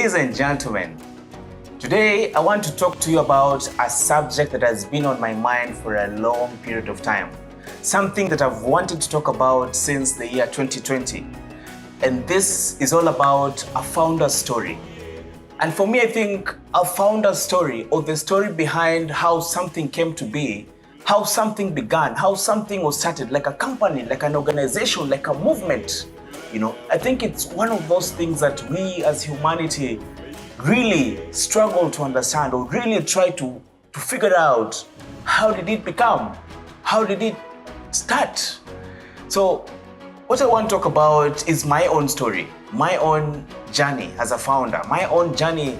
Ladies and gentlemen, today I want to talk to you about a subject that has been on my mind for a long period of time. Something that I've wanted to talk about since the year 2020. And this is all about a founder's story. And for me, I think a founder's story, or the story behind how something came to be, how something began, how something was started, like a company, like an organization, like a movement. I think it's one of those things that we as humanity really struggle to understand, or really try to figure out, how did it become? How did it start? So what I want to talk about is my own story, my own journey as a founder, my own journey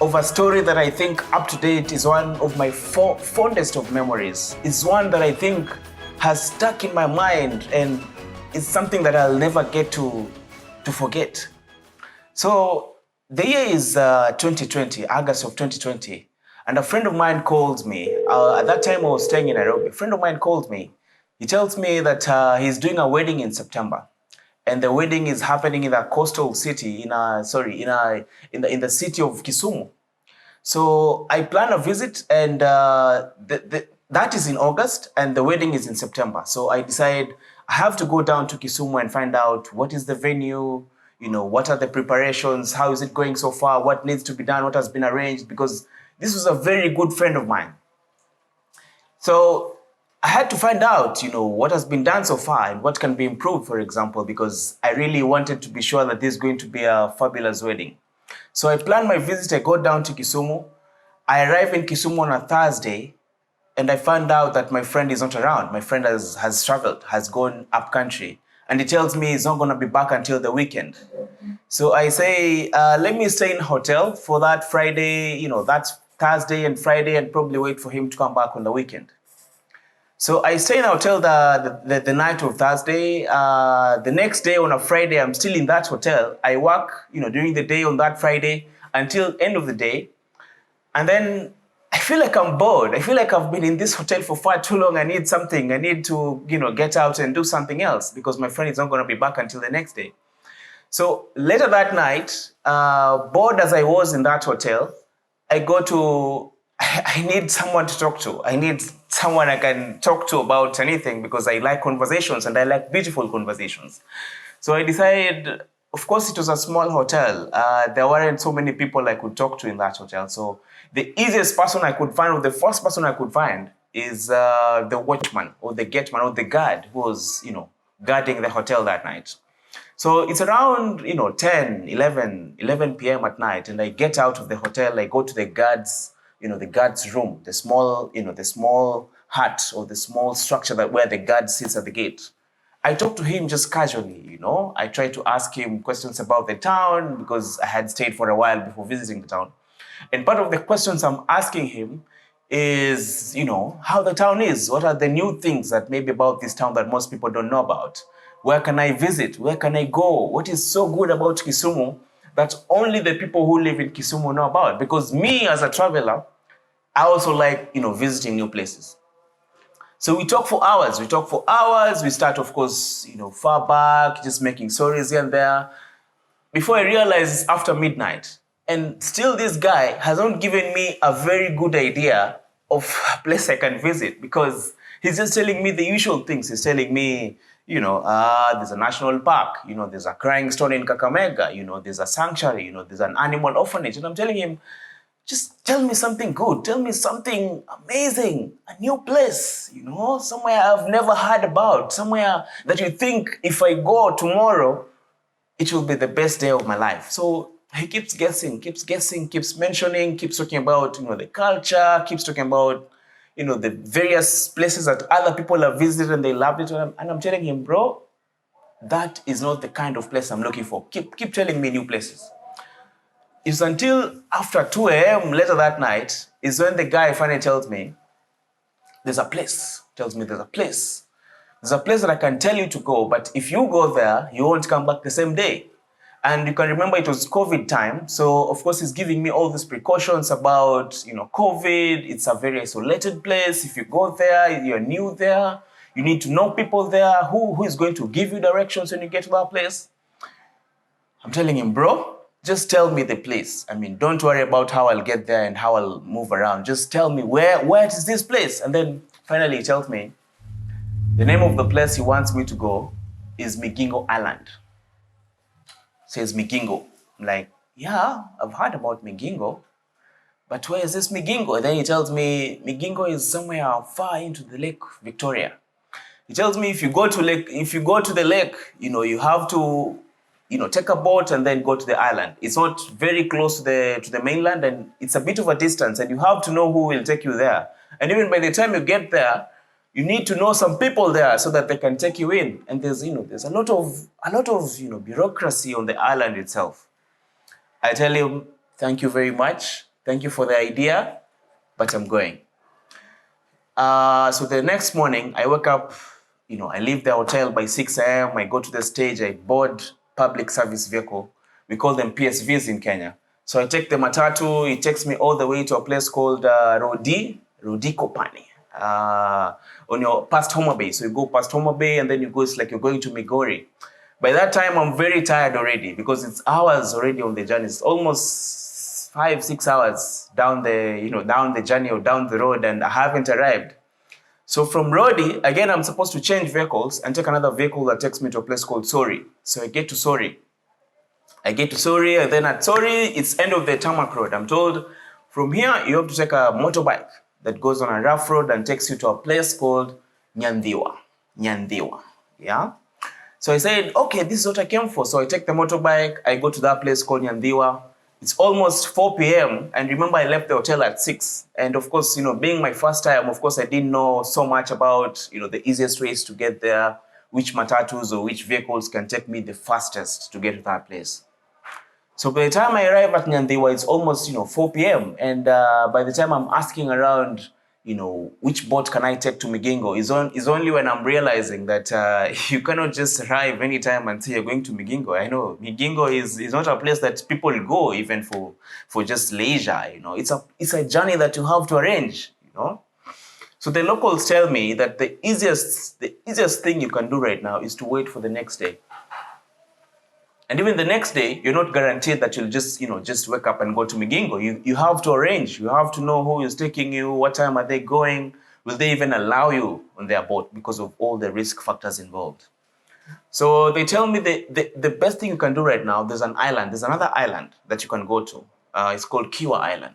of a story that I think up to date is one of my fondest of memories. It's one that I think has stuck in my mind, and it's something that I'll never get to forget. So the year is 2020, August of 2020, and a friend of mine calls me. At that time I was staying in Nairobi. A friend of mine called me. He tells me that he's doing a wedding in September, and the wedding is happening in a coastal city, in the city of Kisumu. So I plan a visit, and that is in August, and the wedding is in September. So I decide I have to go down to Kisumu and find out what is the venue, what are the preparations, how is it going so far, what needs to be done, what has been arranged, because this was a very good friend of mine. So I had to find out, what has been done so far and what can be improved, for example, because I really wanted to be sure that this is going to be a fabulous wedding. So I planned my visit. I go down to Kisumu. I arrive in Kisumu on a Thursday, and I found out that my friend is not around. My friend has traveled, has gone up country, and he tells me he's not going to be back until the weekend. So I say, let me stay in a hotel for that Friday, that's Thursday and Friday, and probably wait for him to come back on the weekend. So I stay in a hotel the night of Thursday. The next day on a Friday, I'm still in that hotel. I work, during the day on that Friday until end of the day. And then I feel like I'm bored. I feel like I've been in this hotel for far too long. I need something. I need to, get out and do something else, because my friend is not going to be back until the next day. So later that night, bored as I was in that hotel, I need someone to talk to. I need someone I can talk to about anything, because I like conversations, and I like beautiful conversations. So I decided, of course, it was a small hotel. There weren't so many people I could talk to in that hotel. So the easiest person I could find, or the first person I could find, is the watchman, or the gateman, or the guard who was, guarding the hotel that night. So it's around, 10, 11 p.m. at night, and I get out of the hotel. I go to the guard's, the guard's room, the small hut, or the small structure where the guard sits at the gate. I talk to him just casually, I try to ask him questions about the town, because I had stayed for a while before visiting the town. And part of the questions I'm asking him is, how the town is. What are the new things that maybe about this town that most people don't know about? Where can I visit? Where can I go? What is so good about Kisumu that only the people who live in Kisumu know about? Because me as a traveler, I also like, visiting new places. So we talk for hours. We start, of course, far back, just making stories here and there. Before I realize it's after midnight. And still this guy has not given me a very good idea of a place I can visit, because he's just telling me the usual things. He's telling me, there's a national park, there's a crying stone in Kakamega, there's a sanctuary, there's an animal orphanage. And I'm telling him, just tell me something good. Tell me something amazing, a new place, somewhere I've never heard about, somewhere that you think if I go tomorrow, it will be the best day of my life. So he keeps guessing, keeps mentioning, keeps talking about, the culture, keeps talking about, the various places that other people have visited and they loved it. And I'm telling him, bro, that is not the kind of place I'm looking for. Keep telling me new places. It's until after 2 a.m. later that night is when the guy finally tells me, there's a place. There's a place that I can tell you to go, but if you go there, you won't come back the same day. And you can remember it was COVID time. So of course he's giving me all these precautions about, COVID. It's a very isolated place. If you go there, you're new there. You need to know people there. Who is going to give you directions when you get to that place? I'm telling him, bro, just tell me the place. I mean, don't worry about how I'll get there and how I'll move around. Just tell me where is this place? And then finally he tells me the name of the place he wants me to go is Migingo Island. Says Migingo. I'm like, yeah, I've heard about Migingo, but where is this Migingo? And then he tells me Migingo is somewhere far into the Lake Victoria. He tells me if you go to the lake, you have to, take a boat and then go to the island. It's not very close to the mainland, and it's a bit of a distance, and you have to know who will take you there. And even by the time you get there, you need to know some people there so that they can take you in. And there's a lot of bureaucracy on the island itself. I tell him, thank you very much. Thank you for the idea, but I'm going. So the next morning, I wake up, I leave the hotel by 6 a.m. I go to the stage, I board public service vehicle. We call them PSVs in Kenya. So I take the matatu, it takes me all the way to a place called Rodi Kopani, on your past Homa Bay. So you go past Homa Bay and then it's like you're going to Migori. By that time, I'm very tired already because it's hours already on the journey. It's almost 5-6 hours down the journey or down the road, and I haven't arrived. So from Rodi, again, I'm supposed to change vehicles and take another vehicle that takes me to a place called Sori. So I get to Sori. And then at Sori, it's end of the tarmac road. I'm told from here, you have to take a motorbike that goes on a rough road and takes you to a place called Nyandiwa. Yeah? So I said, okay, this is what I came for. So I take the motorbike, I go to that place called Nyandiwa. It's almost 4 p.m. And remember, I left the hotel at 6. And of course, being my first time, of course, I didn't know so much about, the easiest ways to get there, which matatus or which vehicles can take me the fastest to get to that place. So by the time I arrive at Nyandiwa, it's almost, 4 p.m. And by the time I'm asking around, which boat can I take to Migingo, is only when I'm realizing that you cannot just arrive anytime and say you're going to Migingo. I know Migingo is not a place that people go even for just leisure. It's a journey that you have to arrange. So the locals tell me that the easiest thing you can do right now is to wait for the next day. And even the next day, you're not guaranteed that you'll just wake up and go to Migingo. You have to arrange. You have to know who is taking you, what time are they going, will they even allow you on their boat because of all the risk factors involved. So they tell me the best thing you can do right now, there's another island that you can go to. It's called Kiwa Island.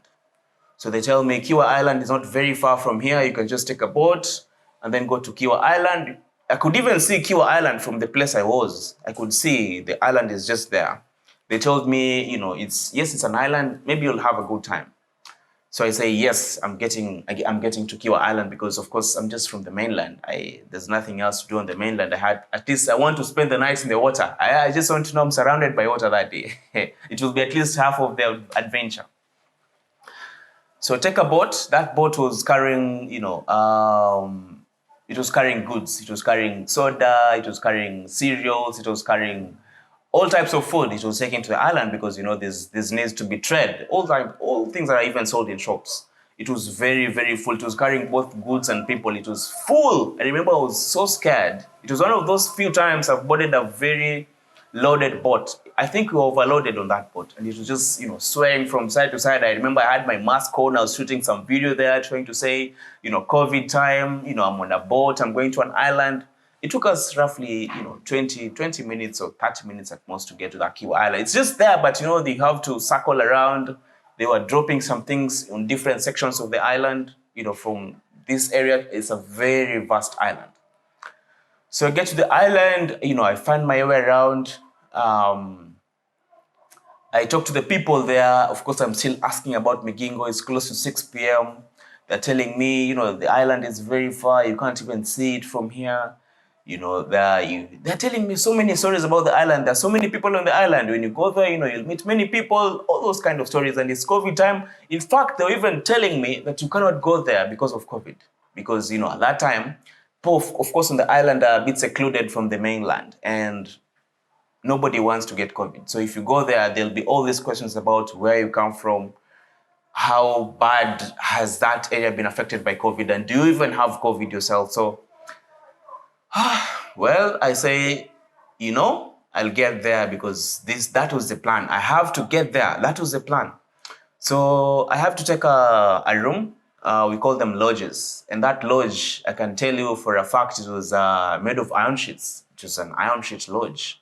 So they tell me Kiwa Island is not very far from here. You can just take a boat and then go to Kiwa Island. I could even see Kiwa Island from the place I was. I could see the island is just there. They told me, it's an island. Maybe you'll have a good time. So I say, yes, I'm getting to Kiwa Island because, of course, I'm just from the mainland. There's nothing else to do on the mainland. At least I want to spend the night in the water. I just want to know I'm surrounded by water that day. It will be at least half of the adventure. So take a boat. That boat was carrying, it was carrying goods. It was carrying soda. It was carrying cereals. It was carrying all types of food. It was taken to the island because, there's needs to be trade. All things that are even sold in shops. It was very, very full. It was carrying both goods and people. It was full. I remember I was so scared. It was one of those few times I've boarded a very loaded boat. I think we were overloaded on that boat, and it was just, swaying from side to side. I remember I had my mask on. I was shooting some video there trying to say, COVID time, I'm on a boat, I'm going to an island. It took us roughly, 20 minutes or 30 minutes at most to get to that Kiwa Island. It's just there, but, they have to circle around. They were dropping some things on different sections of the island, from this area. It's a very vast island. So I get to the island, I find my way around. I talk to the people there. Of course, I'm still asking about Migingo. It's close to 6 p.m. They're telling me, the island is very far. You can't even see it from here. They're telling me so many stories about the island. There's so many people on the island. When you go there, you'll meet many people, all those kind of stories. And it's COVID time. In fact, they were even telling me that you cannot go there because of COVID. Because, at that time, of course, on the island are a bit secluded from the mainland, and nobody wants to get COVID. So if you go there, there'll be all these questions about where you come from, how bad has that area been affected by COVID, and do you even have COVID yourself? So, well, I say, I'll get there because that was the plan. I have to get there. That was the plan. So I have to take a room. We call them lodges. And that lodge, I can tell you for a fact, it was made of iron sheets. It was an iron sheet lodge.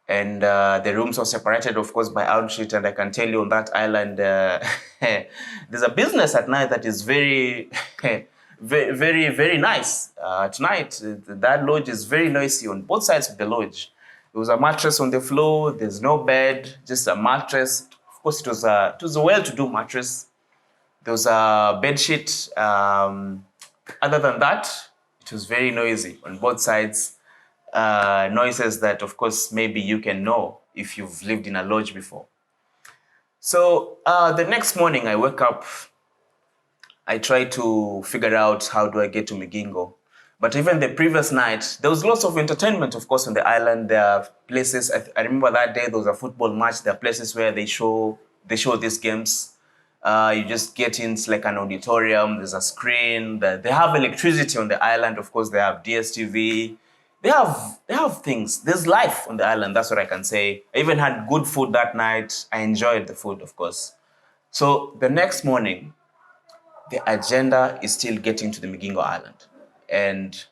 And the rooms were separated, of course, by iron sheet. And I can tell you on that island, there's a business at night that is very, very, very nice. At night, that lodge is very noisy on both sides of the lodge. There was a mattress on the floor. There's no bed, just a mattress. Of course, it was a well-to-do mattress. There was a bed sheet. Other than that, it was very noisy on both sides. Noises that, of course, maybe you can know if you've lived in a lodge before. So the next morning I wake up, I try to figure out how do I get to Migingo. But even the previous night, there was lots of entertainment, of course, on the island. There are places, I remember that day there was a football match. There are places where they show these games. You just get in, it's like an auditorium, there's a screen. They have electricity on the island, of course, they have DSTV. They have things. There's life on the island, that's what I can say. I even had good food that night. I enjoyed the food, of course. So the next morning, the agenda is still getting to the Migingo Island. And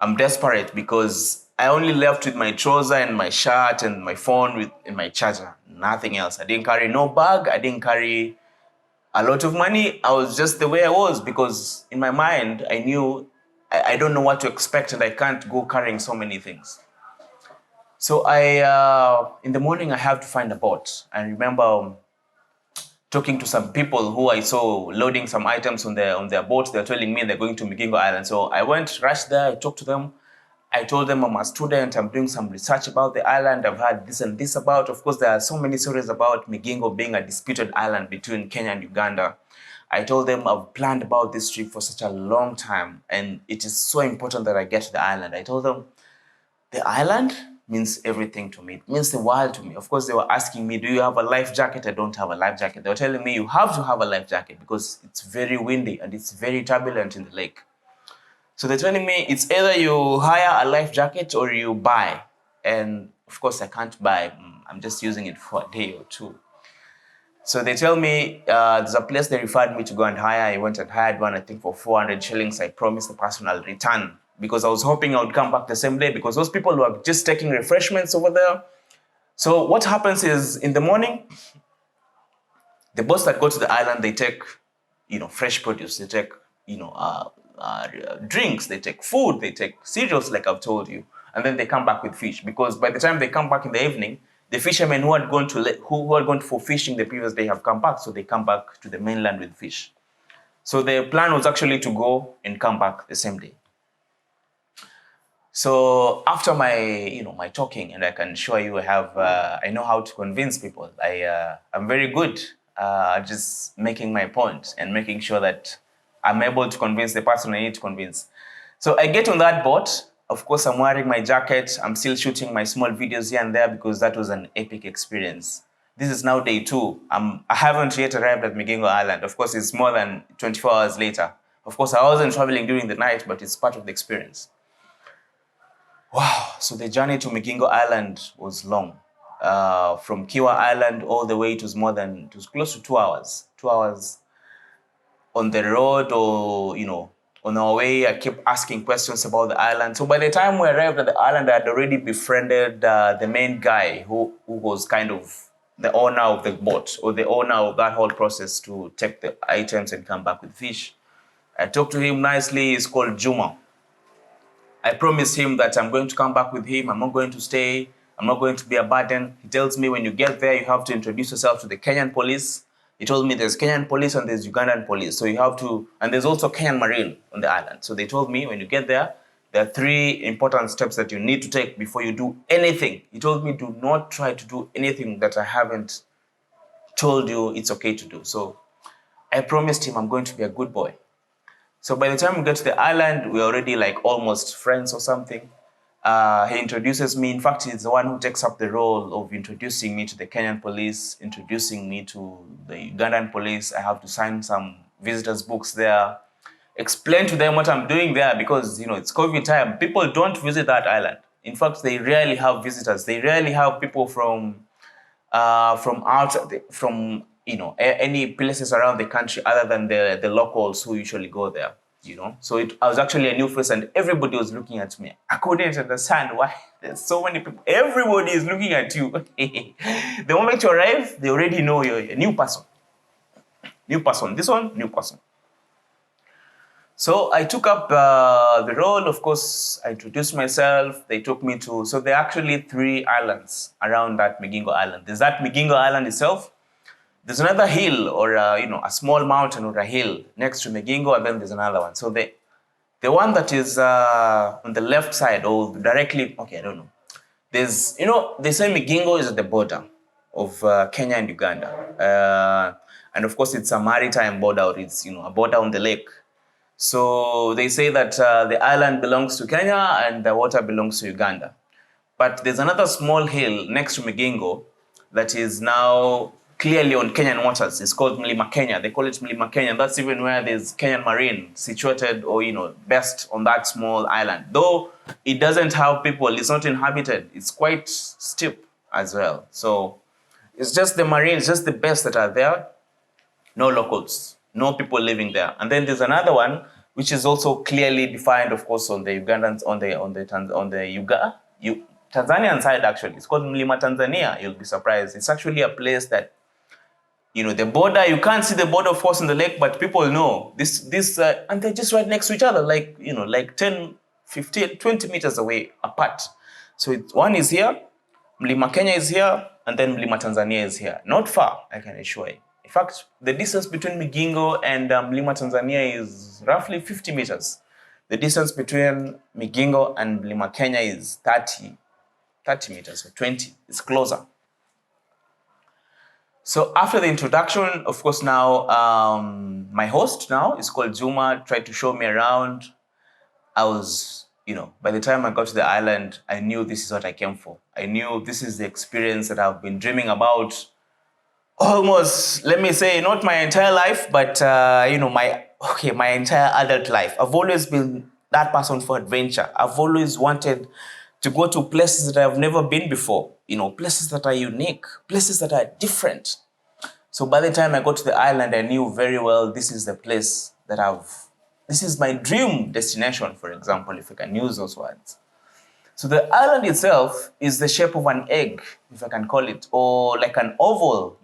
I'm desperate because I only left with my trouser and my shirt and my phone and my charger. Nothing else. I didn't carry no bag. I didn't carry a lot of money. I was just the way I was because in my mind, I knew I don't know what to expect and I can't go carrying so many things. So in the morning, I have to find a boat. I remember talking to some people who I saw loading some items on their boat. They're telling me they're going to Migingo Island. So I rushed there, I talked to them. I told them I'm a student, I'm doing some research about the island. I've heard this and this about. Of course, there are so many stories about Migingo being a disputed island between Kenya and Uganda. I told them I've planned about this trip for such a long time and it is so important that I get to the island. I told them the island means everything to me. It means the world to me. Of course, they were asking me, do you have a life jacket? I don't have a life jacket. They were telling me you have to have a life jacket because it's very windy and it's very turbulent in the lake. So they're telling me it's either you hire a life jacket or you buy. And of course, I can't buy. I'm just using it for a day or two. So they tell me there's a place they referred me to go and hire. I went and hired one, I think for 400 shillings. I promised the person I'll return because I was hoping I would come back the same day because those people were just taking refreshments over there. So what happens is in the morning, the boats that go to the island, they take, fresh produce. They take, drinks, they take food, they take cereals like I've told you. And then they come back with fish because by the time they come back in the evening, the fishermen who had gone for fishing the previous day have come back, so they come back to the mainland with fish. So the plan was actually to go and come back the same day. So after my talking, and I can show you, I know how to convince people. I'm very good at just making my point and making sure that I'm able to convince the person I need to convince. So I get on that boat. Of course, I'm wearing my jacket. I'm still shooting my small videos here and there because that was an epic experience. This is now day 2. I haven't yet arrived at Migingo Island. Of course, it's more than 24 hours later. Of course, I wasn't traveling during the night, but it's part of the experience. Wow, so the journey to Migingo Island was long. From Kiwa Island all the way, it was close to 2 hours. 2 hours on the road or, on our way, I kept asking questions about the island. So by the time we arrived at the island, I had already befriended the main guy who was kind of the owner of the boat or the owner of that whole process to take the items and come back with fish. I talked to him nicely. He's called Juma. I promised him that I'm going to come back with him. I'm not going to stay. I'm not going to be a burden. He tells me when you get there, you have to introduce yourself to the Kenyan police. He told me there's Kenyan police and there's Ugandan police. So you have to, and there's also Kenyan Marine on the island. So they told me when you get there are 3 important steps that you need to take before you do anything. He told me do not try to do anything that I haven't told you it's okay to do. So I promised him I'm going to be a good boy. So by the time we get to the island, we're already like almost friends or something. He introduces me. In fact, he's the one who takes up the role of introducing me to the Kenyan police, introducing me to the Ugandan police. I have to sign some visitors' books there, explain to them what I'm doing there because, it's COVID time. People don't visit that island. In fact, they rarely have visitors. They rarely have people from any places around the country other than the locals who usually go there. So I was actually a new face, and everybody was looking at me. I couldn't understand why there's so many people. Everybody is looking at you. The moment you arrive, they already know you're a new person. New person. This one, new person. So I took up the role. Of course, I introduced myself. They took me to, so there are actually 3 islands around that Migingo Island. There's that Migingo Island itself. There's another hill or a small mountain or a hill next to Migingo, and then there's another one. So the one that is on the left side or directly, okay, I don't know. There's, they say Migingo is at the border of Kenya and Uganda. And of course, it's a maritime border, or it's, a border on the lake. So they say that the island belongs to Kenya and the water belongs to Uganda. But there's another small hill next to Migingo that is now clearly on Kenyan waters. It's called Mlima Kenya. They call it Mlima Kenya. That's even where there's Kenyan Marine situated or, best on that small island. Though it doesn't have people, it's not inhabited. It's quite steep as well. So it's just the Marines, just the best that are there. No locals, no people living there. And then there's another one, which is also clearly defined, of course, on the Ugandans, on the Tanzanian side, actually. It's called Mlima Tanzania. You'll be surprised. It's actually a place that, the border, you can't see the border, of course, in the lake, but people know this, and they're just right next to each other, like 10, 15, 20 meters away apart. So one is here, Mlima Kenya is here, and then Mlima Tanzania is here. Not far, I can assure you. In fact, the distance between Migingo and Mlima Tanzania is roughly 50 meters. The distance between Migingo and Mlima Kenya is 30 meters or 20. It's closer. So after the introduction, of course, now my host now is called Zuma, tried to show me around. I was, by the time I got to the island, I knew this is what I came for. I knew this is the experience that I've been dreaming about almost, let me say, not my entire life, but, my entire adult life. I've always been that person for adventure. I've always wanted to go to places that I've never been before, places that are unique, places that are different. So by the time I got to the island, I knew very well this is the place that this is my dream destination, for example, if I can use those words. So the island itself is the shape of an egg, if I can call it, or like an oval,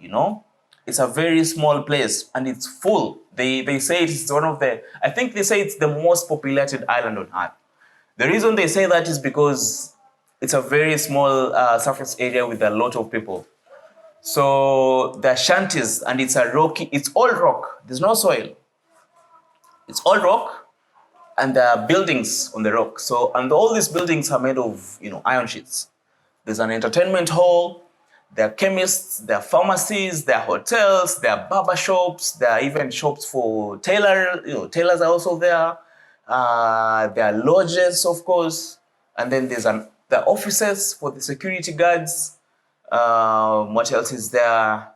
It's a very small place and it's full. They say it's I think they say it's the most populated island on Earth. The reason they say that is because it's a very small surface area with a lot of people. So the shanties, and it's all rock. There's no soil. It's all rock, and there are buildings on the rock. So, and all these buildings are made of, iron sheets. There's an entertainment hall. There are chemists. There are pharmacies. There are hotels. There are barber shops. There are even shops for tailors are also there. There are lodges, of course, and then there are offices for the security guards. What else is there?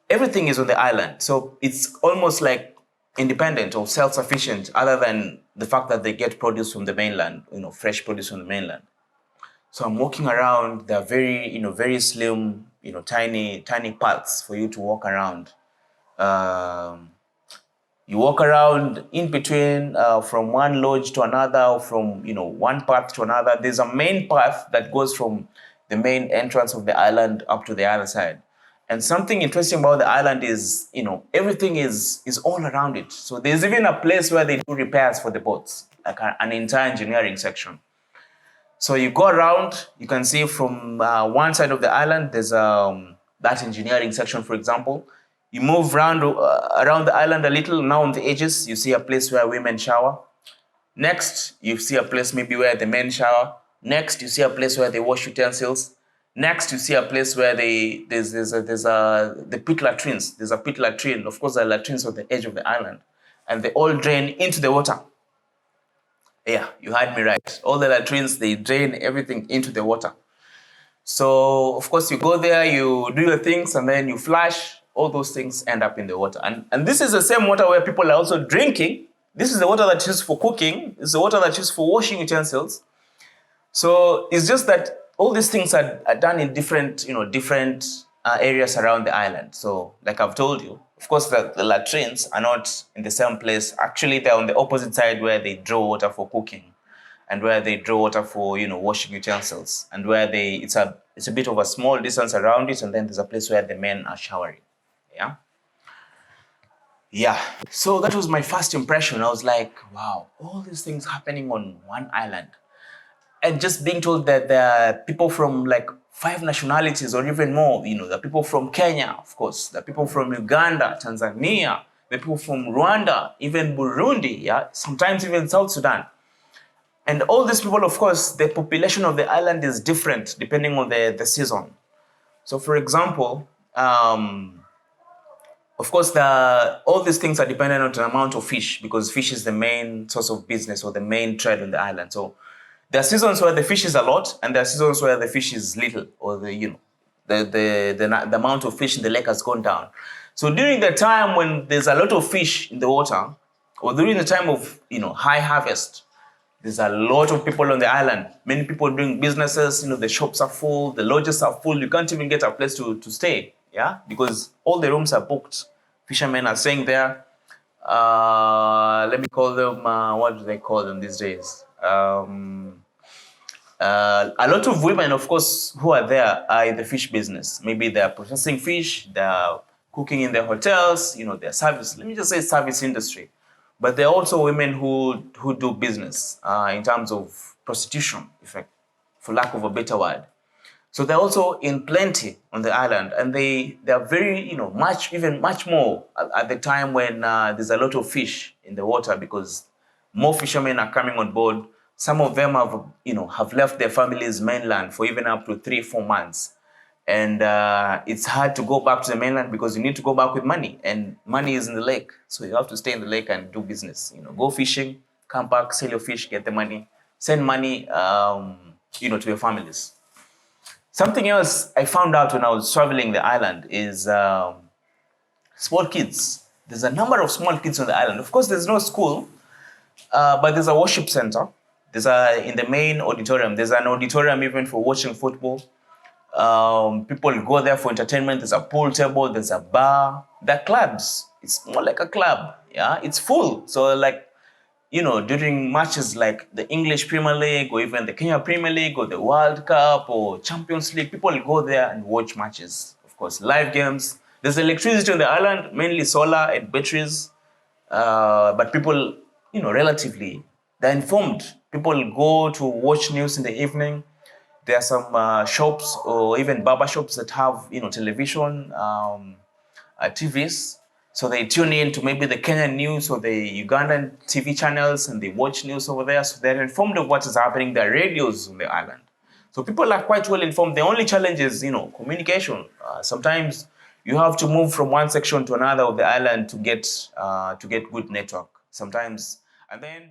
Everything is on the island, so it's almost like independent or self-sufficient, other than the fact that they get produce from the mainland, fresh produce from the mainland. So I'm walking around. There are very slim, tiny paths for you to walk around. You walk around in between from one lodge to another, or from one path to another. There's a main path that goes from the main entrance of the island up to the other side. And something interesting about the island is, everything is all around it. So there's even a place where they do repairs for the boats, like an entire engineering section. So you go around, you can see from one side of the island, there's that engineering section, for example. You move around the island a little. Now on the edges, you see a place where women shower. Next, you see a place maybe where the men shower. Next, you see a place where they wash utensils. Next, you see a place where there's the pit latrines. There's a pit latrine. Of course, there are latrines on the edge of the island, and they all drain into the water. Yeah, you heard me right. All the latrines, they drain everything into the water. So, of course, you go there, you do your things, and then you flush. All those things end up in the water. And this is the same water where people are also drinking. This is the water that's used for cooking. It's the water that's used for washing utensils. So it's just that all these things are done in different, different areas around the island. So like I've told you, of course, the latrines are not in the same place. Actually, they're on the opposite side where they draw water for cooking and where they draw water for, washing utensils, and where it's a bit of a small distance around it, and then there's a place where the men are showering. Yeah. Yeah. So that was my first impression. I was like, wow, all these things happening on one island. And just being told that there are people from like 5 nationalities or even more, the people from Kenya, of course, the people from Uganda, Tanzania, the people from Rwanda, even Burundi, yeah, sometimes even South Sudan. And all these people, of course, the population of the island is different depending on the season. So for example, of course, all these things are dependent on the amount of fish, because fish is the main source of business or the main trade on the island. So there are seasons where the fish is a lot, and there are seasons where the fish is little, or the amount of fish in the lake has gone down. So during the time when there's a lot of fish in the water, or during the time of high harvest, there's a lot of people on the island. Many people doing businesses. The shops are full, the lodges are full. You can't even get a place to stay, yeah, because all the rooms are booked. Fishermen are staying there. Let me call them. What do they call them these days? A lot of women, of course, who are there are in the fish business. Maybe they're processing fish, they're cooking in their hotels, their service. Let me just say service industry. But there are also women who do business in terms of prostitution, for lack of a better word. So they're also in plenty on the island, and they are very, much more at the time when there's a lot of fish in the water, because more fishermen are coming on board. Some of them have left their family's mainland for even up to 3-4 months. And it's hard to go back to the mainland because you need to go back with money, and money is in the lake. So you have to stay in the lake and do business. Go fishing, come back, sell your fish, get the money, send money, to your families. Something else I found out when I was traveling the island is small kids. There's a number of small kids on the island. Of course, there's no school, but there's a worship center. In the main auditorium, there's an auditorium even for watching football. People go there for entertainment. There's a pool table, there's a bar. There are clubs. It's more like a club. Yeah, it's full. So like, during matches like the English Premier League or even the Kenya Premier League or the World Cup or Champions League, people go there and watch matches. Of course, live games. There's electricity on the island, mainly solar and batteries. But people, relatively, they're informed. People go to watch news in the evening. There are some shops or even barber shops that have, television, TVs. So they tune in to maybe the Kenyan news or the Ugandan TV channels, and they watch news over there. So they're informed of what is happening. There are radios on the island. So people are quite well informed. The only challenge is, communication. Sometimes you have to move from one section to another of the island to get good network. Sometimes, and then